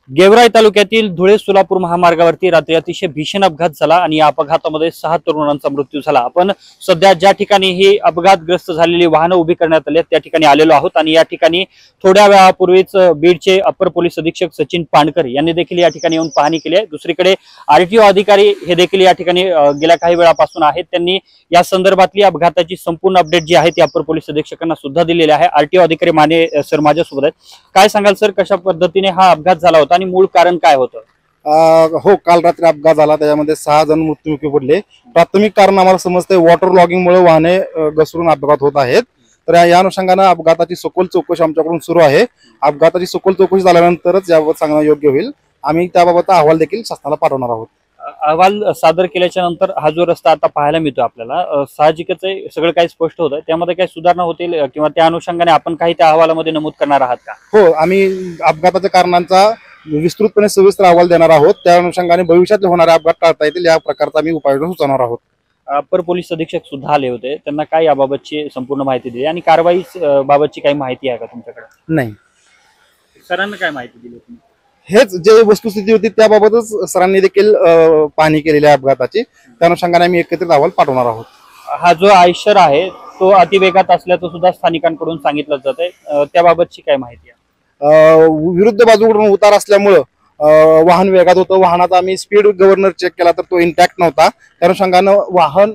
गेवराई तालुक्यातील धुळे सोलापूर महामार्गावरती रात्री अतिशय भीषण अपघात झाला आणि या अपघातामध्ये 6 तरुणांचा मृत्यू झाला। आपण सध्या ज्या ठिकाणी ही अपघातग्रस्त झालेली वाहनं उभी करण्यात आली त्या ठिकाणी आलेलो आहोत आणि या ठिकाणी थोड्या वेळापूर्वीच बीडचे अपर पोलीस अधीक्षक सचिन पाणकर यांनी देखील या ठिकाणी येऊन पाहणी केली आहे। दुसरीकडे आरटीओ अधिकारी हे देखील या ठिकाणी गेल्या काही वेळापासून आहेत। त्यांनी या संदर्भातली अपघाताची संपूर्ण अपडेट जी आहे ती अपर पोलीस अधीक्षकांना सुद्धा दिलेली आहे। आरटीओ अधिकारी माने सर माझ्यासोबत आहेत। काय सांगाल सर, कशा पद्धतीने हा अपघात झाला होता आणि मूळ कारण काय होतं? हो, काल रात्री अपघात झाला, त्याच्यामध्ये 6 जण मृत्युमुखी पडले। प्राथमिक कारण आम्हाला समजते वॉटर लॉगिंगमुळे वाहने घसरून अपघात होत आहेत। तर या अनुषंगाने अपघाताची सखोल चौकशी आमच्याकडून सुरू आहे। अपघाताची सखोल चौकशी झाल्यानंतरच याबाबत सांगणं योग्य होईल। आम्ही त्याबाबत अहवाल देखील शासनाला पाठवणार आहोत। अहवाल सादर केल्याच्या नंतर हा जो रस्ता आता पाहायला मिळतो आपल्याला, साहजिकच आहे सगळं काही स्पष्ट होतं, त्यामध्ये काही सुधारणा होतील किंवा त्या अनुषंगाने आपण काही त्या अहवालामध्ये नमूद करणार आहात का? हो, आम्ही अपघाताच्या कारणांचा विस्तृतपणे सविस्तर अहवाल देणार आहोत। त्या अनुषंगाने भविष्यात होणारे अपघात टाळता येतील या प्रकारचा आम्ही उपाययोजना सुचवणार आहोत। अपर पोलीस अधीक्षक सुद्धा आले होते, त्यांना काय याबाबतची संपूर्ण माहिती दिली आणि कारवाई बाबतची काही माहिती आहे का तुमच्याकडे? नाही, सरांना काय माहिती दिली तुम्ही? हेच जे वस्तुस्थिती होती त्याबाबतच सरांनी देखील पाहणी केलेली आहे अपघाताची। त्या अनुषंगाने आम्ही एकत्रित अहवाल पाठवणार आहोत। हा जो आयशर आहे तो अतिवेगात असल्याचं सुद्धा स्थानिकांकडून सांगितलं जात आहे, त्याबाबतची काय माहिती आहे? विरुद्ध बाजूकडून उतार असल्यामुळं वाहन वेगात होतं। वाहनाचा आम्ही स्पीड गव्हर्नर चेक केला तर तो इंटॅक्ट नव्हता। त्या अनुषंगानं वाहन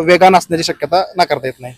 वेगान असण्याची शक्यता नाकारता येत नाही।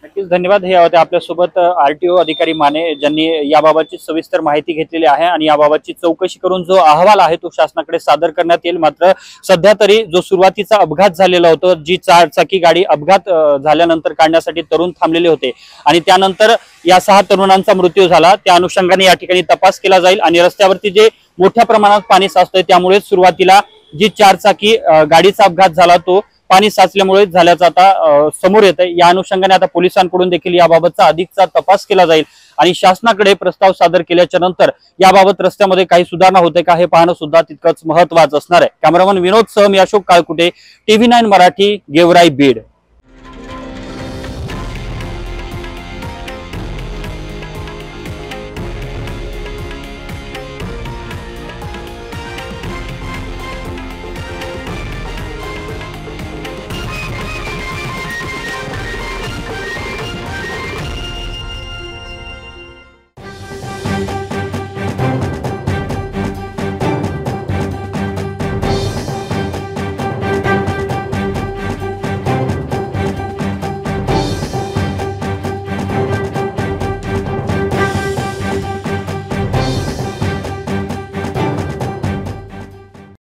नक्कीच, धन्यवाद। हे होते आपल्यासोबत आरटीओ अधिकारी माने, ज्यांनी याबाबतची सविस्तर माहिती घेतलेली आहे आणि याबाबतची चौकशी करून जो अहवाल आहे तो शासनाकडे सादर करण्यात येईल। मात्र सध्या तरी जो सुरुवातीचा अपघात झालेला होता, जी 4 चाकी गाडी अपघात झाल्यानंतर काढण्यासाठी तरुण थांबलेले होते आणि त्यानंतर या 6 तरुणांचा मृत्यू झाला, त्या अनुषंगाने या ठिकाणी तपास केला जाईल आणि रस्त्यावरती जे मोठ्या प्रमाणात पाणी साचतंय त्यामुळे सुरुवातीला जी 4 चाकी गाडीचा अपघात झाला तो पाणी साचल्यामुळे झाल्याचं आता समोर येत आहे। या अनुषंगाने आता पोलिसांकडून देखील याबाबतचा अधिकचा तपास केला जाईल आणि शासनाकडे प्रस्ताव सादर केल्याच्या नंतर याबाबत रस्त्यामध्ये काही सुधारणा होते का हे पाहणं सुद्धा तितकंच महत्त्वाचं असणार आहे। कॅमेरामन विनोद सह मी अशोक काळकुटे, TV9 मराठी, गेवराई, बीड।